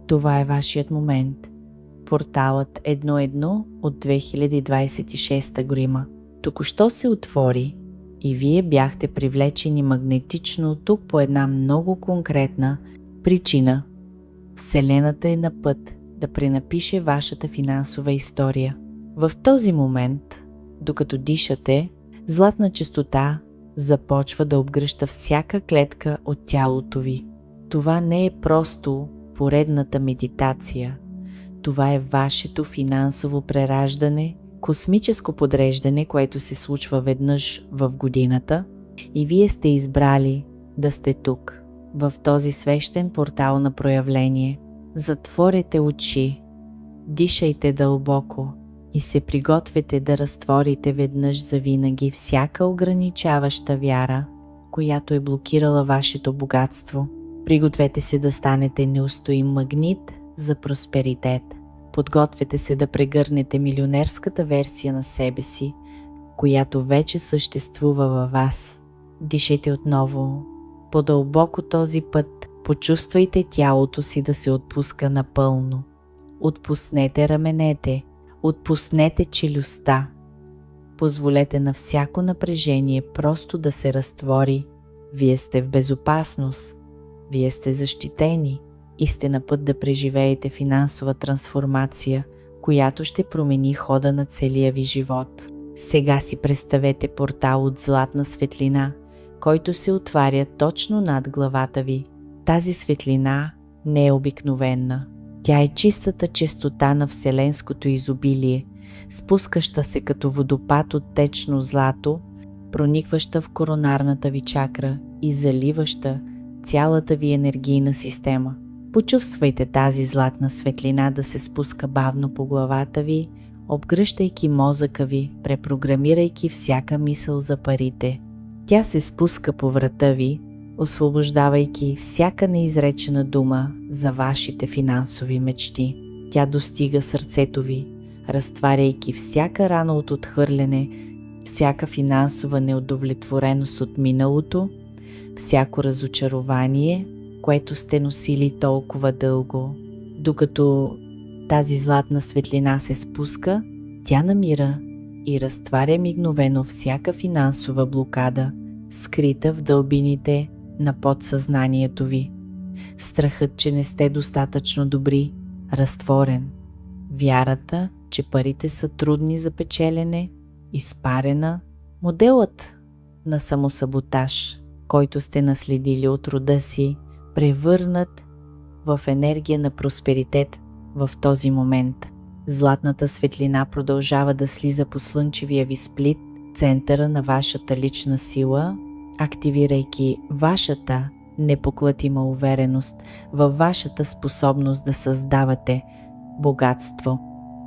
Това е вашият момент. Порталът 1.1 от 2026 година току-що се отвори и вие бяхте привлечени магнетично тук по една много конкретна причина. Вселената е на път да пренапише вашата финансова история. В този момент, докато дишате, златна чистота започва да обгръща всяка клетка от тялото ви. Това не е просто поредната медитация. Това е вашето финансово прераждане, космическо подреждане, което се случва веднъж в годината и вие сте избрали да сте тук, в този свещен портал на проявление. Затворете очи, дишайте дълбоко и се пригответе да разтворите веднъж завинаги всяка ограничаваща вяра, която е блокирала вашето богатство. Пригответе се да станете неустоим магнит за просперитет. Подгответе се да прегърнете милионерската версия на себе си, която вече съществува във вас. Дишайте отново, по-дълбоко този път. Почувствайте тялото си да се отпуска напълно. Отпуснете раменете, отпуснете челюстта. Позволете на всяко напрежение просто да се разтвори. Вие сте в безопасност, вие сте защитени и сте на път да преживеете финансова трансформация, която ще промени хода на целия ви живот. Сега си представете портал от златна светлина, който се отваря точно над главата ви. Тази светлина не е обикновена. Тя е чистата чистота на вселенското изобилие, спускаща се като водопад от течно злато, проникваща в коронарната ви чакра и заливаща цялата ви енергийна система. Почувствайте тази златна светлина да се спуска бавно по главата ви, обгръщайки мозъка ви, препрограмирайки всяка мисъл за парите. Тя се спуска по врата ви, освобождавайки всяка неизречена дума за вашите финансови мечти. Тя достига сърцето ви, разтваряйки всяка рана от отхвърляне, всяка финансова неудовлетвореност от миналото, всяко разочарование, което сте носили толкова дълго. Докато тази златна светлина се спуска, тя намира и разтваря мигновено всяка финансова блокада, скрита в дълбините на подсъзнанието ви. Страхът, че не сте достатъчно добри, разтворен. Вярата, че парите са трудни за печелене, изпарена. Моделът на самосаботаж, който сте наследили от рода си, превърнат в енергия на просперитет в този момент. Златната светлина продължава да слиза по слънчевия ви сплит, центъра на вашата лична сила, активирайки вашата непоклатима увереност във вашата способност да създавате богатство.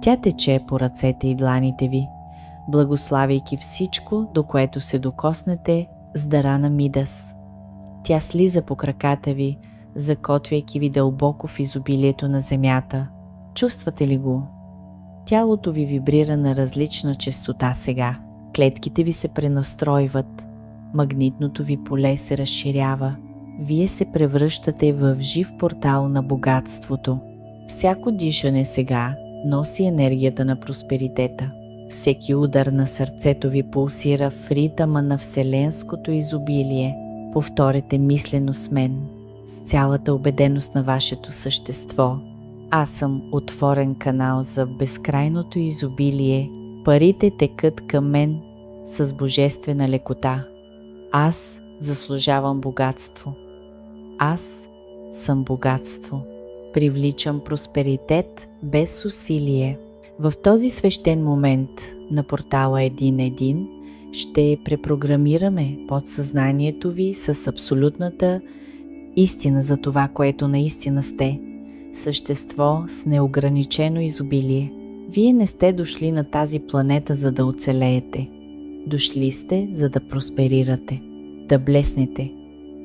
Тя тече по ръцете и дланите ви, благославяйки всичко, до което се докоснете с дара на Мидас. Тя слиза по краката ви, закотвяйки ви дълбоко в изобилието на земята. Чувствате ли го? Тялото ви вибрира на различна честота сега. Клетките ви се пренастройват. Магнитното ви поле се разширява. Вие се превръщате в жив портал на богатството. Всяко дишане сега носи енергията на просперитета. Всеки удар на сърцето ви пулсира в ритъма на вселенското изобилие. Повторете мислено с мен, с цялата убеденост на вашето същество. Аз съм отворен канал за безкрайното изобилие. Парите текат към мен с божествена лекота. Аз заслужавам богатство. Аз съм богатство. Привличам просперитет без усилие. В този свещен момент на портала 1.1 ще препрограмираме подсъзнанието ви с абсолютната истина за това, което наистина сте. Същество с неограничено изобилие. Вие не сте дошли на тази планета за да оцелеете. Дошли сте за да просперирате, да блеснете,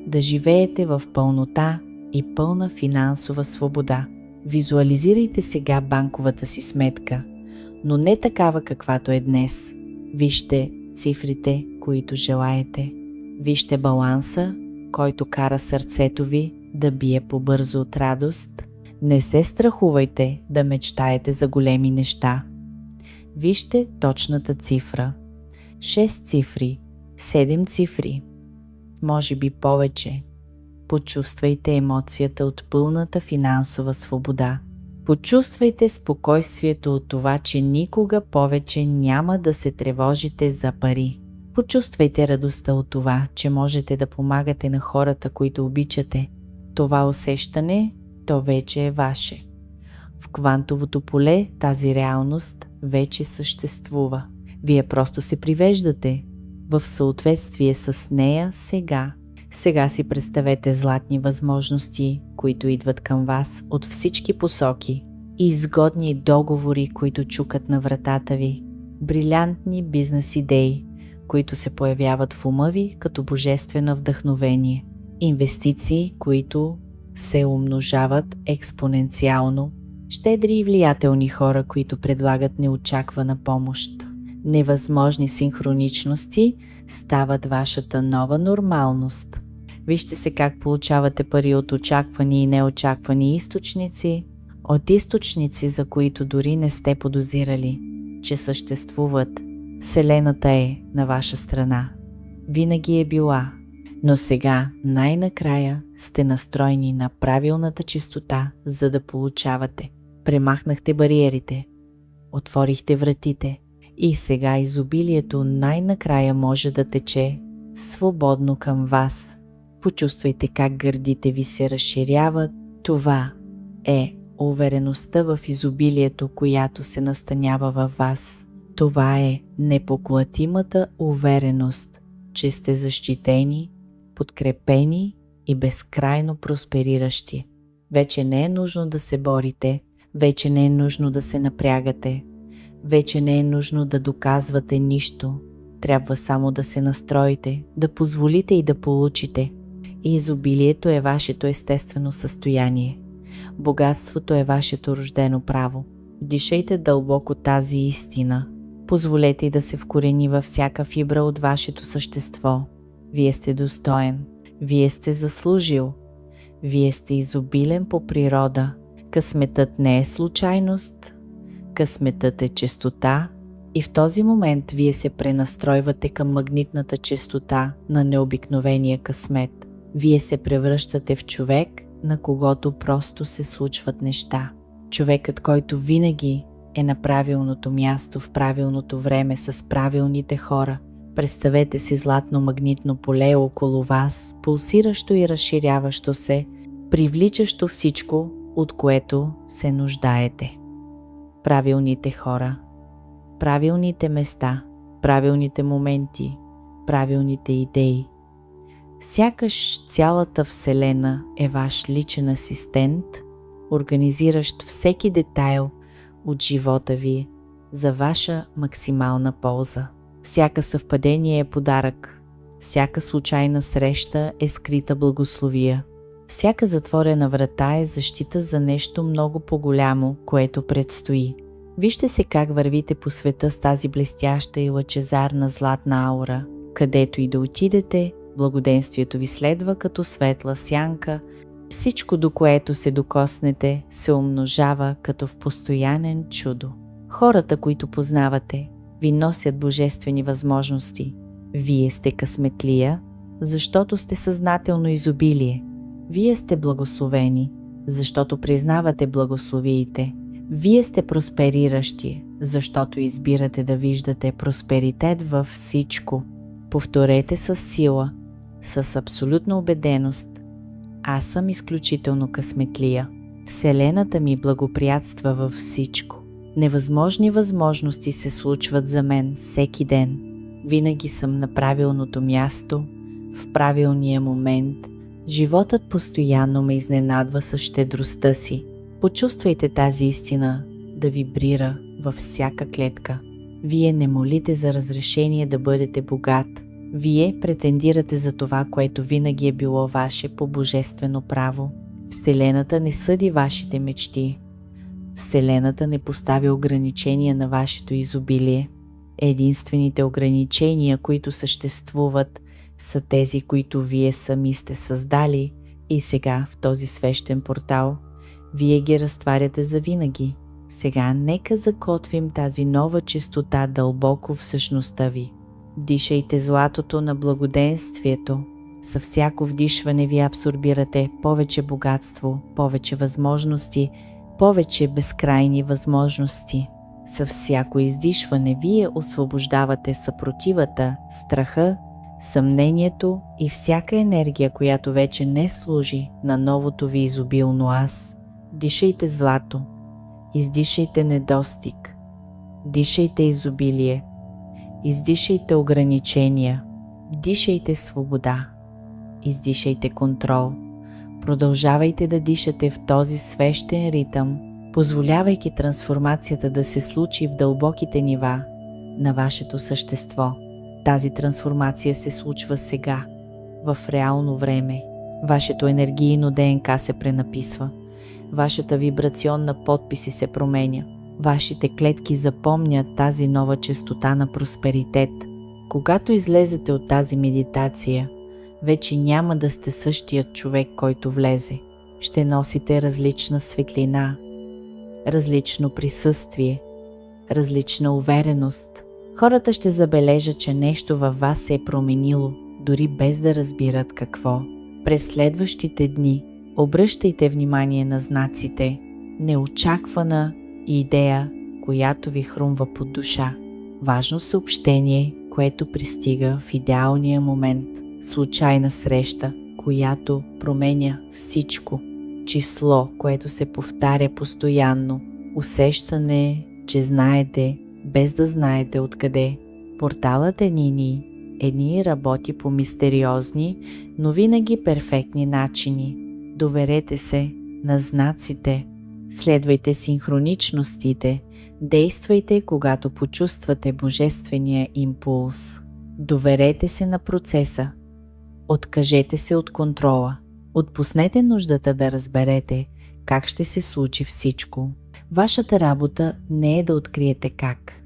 да живеете в пълнота и пълна финансова свобода. Визуализирайте сега банковата си сметка, но не такава каквато е днес. Вижте цифрите, които желаете. Вижте баланса, който кара сърцето ви да бие побързо от радост. Не се страхувайте да мечтаете за големи неща. Вижте точната цифра. 6 цифри, 7 цифри, може би повече. Почувствайте емоцията от пълната финансова свобода. Почувствайте спокойствието от това, че никога повече няма да се тревожите за пари. Почувствайте радостта от това, че можете да помагате на хората, които обичате. Това усещане, то вече е ваше. В квантовото поле тази реалност вече съществува. Вие просто се привеждате в съответствие с нея сега. Сега си представете златни възможности, които идват към вас от всички посоки. Изгодни договори, които чукат на вратата ви. Брилянтни бизнес идеи, които се появяват в ума ви като божествено вдъхновение. Инвестиции, които се умножават експоненциално. Щедри и влиятелни хора, които предлагат неочаквана помощ. Невъзможни синхроничности стават вашата нова нормалност. Вижте се как получавате пари от очаквани и неочаквани източници, от източници, за които дори не сте подозирали, че съществуват. Вселената е на ваша страна. Винаги е била, но сега най-накрая сте настроени на правилната чистота, за да получавате. Премахнахте бариерите, отворихте вратите и сега изобилието най-накрая може да тече свободно към вас. Почувствайте как гърдите ви се разширяват. Това е увереността в изобилието, която се настанява във вас. Това е непоклатимата увереност, че сте защитени, подкрепени и безкрайно проспериращи. Вече не е нужно да се борите, вече не е нужно да се напрягате, вече не е нужно да доказвате нищо. Трябва само да се настроите, да позволите и да получите. И изобилието е вашето естествено състояние. Богатството е вашето рождено право. Дишайте дълбоко тази истина. Позволете й да се вкорени във всяка фибра от вашето същество. Вие сте достоен. Вие сте заслужил. Вие сте изобилен по природа. Късметът не е случайност. Късметът е честота. И в този момент вие се пренастройвате към магнитната честота на необикновения късмет. Вие се превръщате в човек, на когото просто се случват неща. Човекът, който винаги е на правилното място в правилното време с правилните хора. Представете си златно магнитно поле около вас, пулсиращо и разширяващо се, привличащо всичко, от което се нуждаете. Правилните хора, правилните места, правилните моменти, правилните идеи. Сякаш цялата Вселена е ваш личен асистент, организиращ всеки детайл от живота ви за ваша максимална полза. Всяка съвпадение е подарък, всяка случайна среща е скрита благословия. Всяка затворена врата е защита за нещо много по-голямо, което предстои. Вижте се как вървите по света с тази блестяща и лъчезарна златна аура. Където и да отидете, благоденствието ви следва като светла сянка. Всичко, до което се докоснете, се умножава като в постоянен чудо. Хората, които познавате, ви носят божествени възможности. Вие сте късметлия, защото сте съзнателно изобилие. Вие сте благословени, защото признавате благословиите. Вие сте проспериращи, защото избирате да виждате просперитет във всичко. Повторете с сила, с абсолютна убеденост. Аз съм изключително късметлия. Вселената ми благоприятства във всичко. Невъзможни възможности се случват за мен всеки ден. Винаги съм на правилното място, в правилния момент. Животът постоянно ме изненадва със щедростта си. Почувствайте тази истина да вибрира във всяка клетка. Вие не молите за разрешение да бъдете богат. Вие претендирате за това, което винаги е било ваше по божествено право. Вселената не съди вашите мечти. Вселената не поставя ограничения на вашето изобилие. Единствените ограничения, които съществуват, са тези, които вие сами сте създали и сега в този свещен портал Вие ги разтваряте завинаги. Сега нека закотвим тази нова чистота дълбоко в същността ви. Дишайте златото на благоденствието. Със всяко вдишване ви абсорбирате повече богатство, повече възможности, повече безкрайни възможности. Със всяко издишване вие освобождавате съпротивата, страха, съмнението и всяка енергия, която вече не служи на новото ви изобилно аз. Дишайте злато, издишайте недостиг, дишайте изобилие, издишайте ограничения, дишайте свобода, издишайте контрол. Продължавайте да дишате в този свещен ритъм, позволявайки трансформацията да се случи в дълбоките нива на вашето същество. Тази трансформация се случва сега, в реално време. Вашето енергийно ДНК се пренаписва. Вашата вибрационна подписи се променя. Вашите клетки запомнят тази нова честота на просперитет. Когато излезете от тази медитация, вече няма да сте същият човек, който влезе. Ще носите различна светлина, различно присъствие, различна увереност. Хората ще забележат, че нещо във вас се е променило, дори без да разбират какво. През следващите дни обръщайте внимание на знаците, неочаквана идея, която ви хрумва под душа. Важно съобщение, което пристига в идеалния момент. Случайна среща, която променя всичко. Число, което се повтаря постоянно. Усещане, че знаете, без да знаете откъде. Порталът Ении работи по мистериозни, но винаги перфектни начини. Доверете се на знаците. Следвайте синхроничностите. Действайте, когато почувствате божествения импулс. Доверете се на процеса. Откажете се от контрола. Отпуснете нуждата да разберете как ще се случи всичко. Вашата работа не е да откриете как.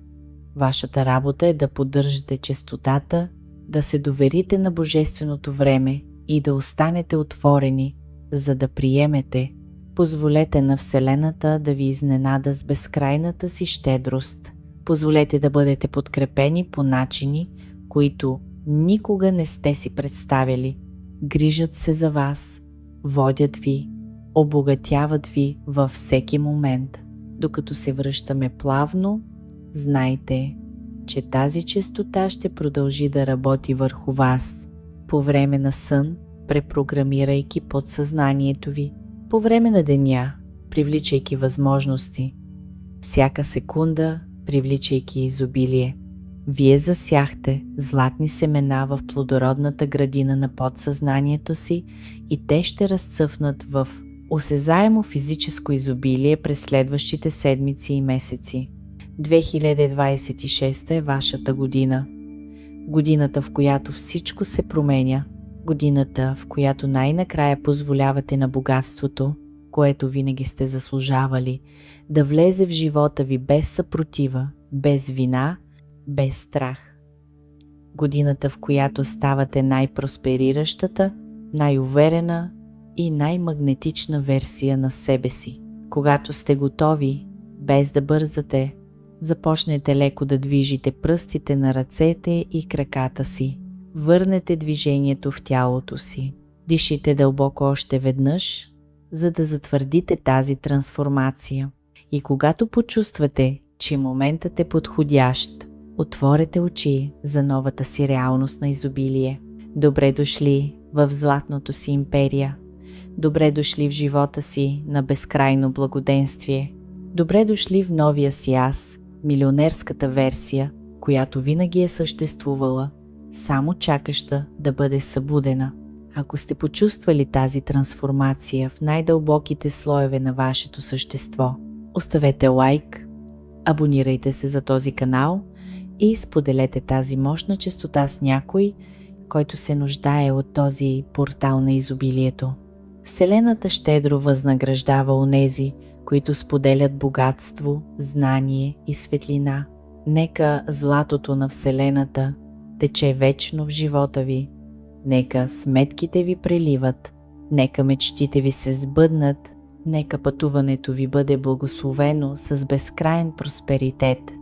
Вашата работа е да поддържате честотата, да се доверите на божественото време и да останете отворени, за да приемете. Позволете на Вселената да ви изненада с безкрайната си щедрост. Позволете да бъдете подкрепени по начини, които никога не сте си представили. Грижат се за вас, водят ви, обогатяват ви във всеки момент. Докато се връщаме плавно, знайте, че тази честота ще продължи да работи върху вас. По време на сън, препрограмирайки подсъзнанието ви. По време на деня, привличайки възможности. Всяка секунда, привличайки изобилие. Вие засяхте златни семена в плодородната градина на подсъзнанието си и те ще разцъфнат в осезаемо физическо изобилие през следващите седмици и месеци. 2026 е вашата година. Годината, в която всичко се променя. Годината, в която най-накрая позволявате на богатството, което винаги сте заслужавали, да влезе в живота ви без съпротива, без вина, без страх. Годината, в която ставате най-проспериращата, най-уверена и най-магнетична версия на себе си. Когато сте готови, без да бързате, започнете леко да движите пръстите на ръцете и краката си. Върнете движението в тялото си. Дишите дълбоко още веднъж, за да затвърдите тази трансформация. И когато почувствате, че моментът е подходящ, отворете очи за новата си реалност на изобилие. Добре дошли в златното си империя. Добре дошли в живота си на безкрайно благоденствие. Добре дошли в новия си аз, милионерската версия, която винаги е съществувала, само чакаща да бъде събудена. Ако сте почувствали тази трансформация в най-дълбоките слоеве на вашето същество, оставете лайк, абонирайте се за този канал и споделете тази мощна честота с някой, който се нуждае от този портал на изобилието. Вселената щедро възнаграждава онези, които споделят богатство, знание и светлина. Нека златото на Вселената тече вечно в живота ви. Нека сметките ви преливат, нека мечтите ви се сбъднат Нека пътуването ви бъде благословено с безкрайен просперитет.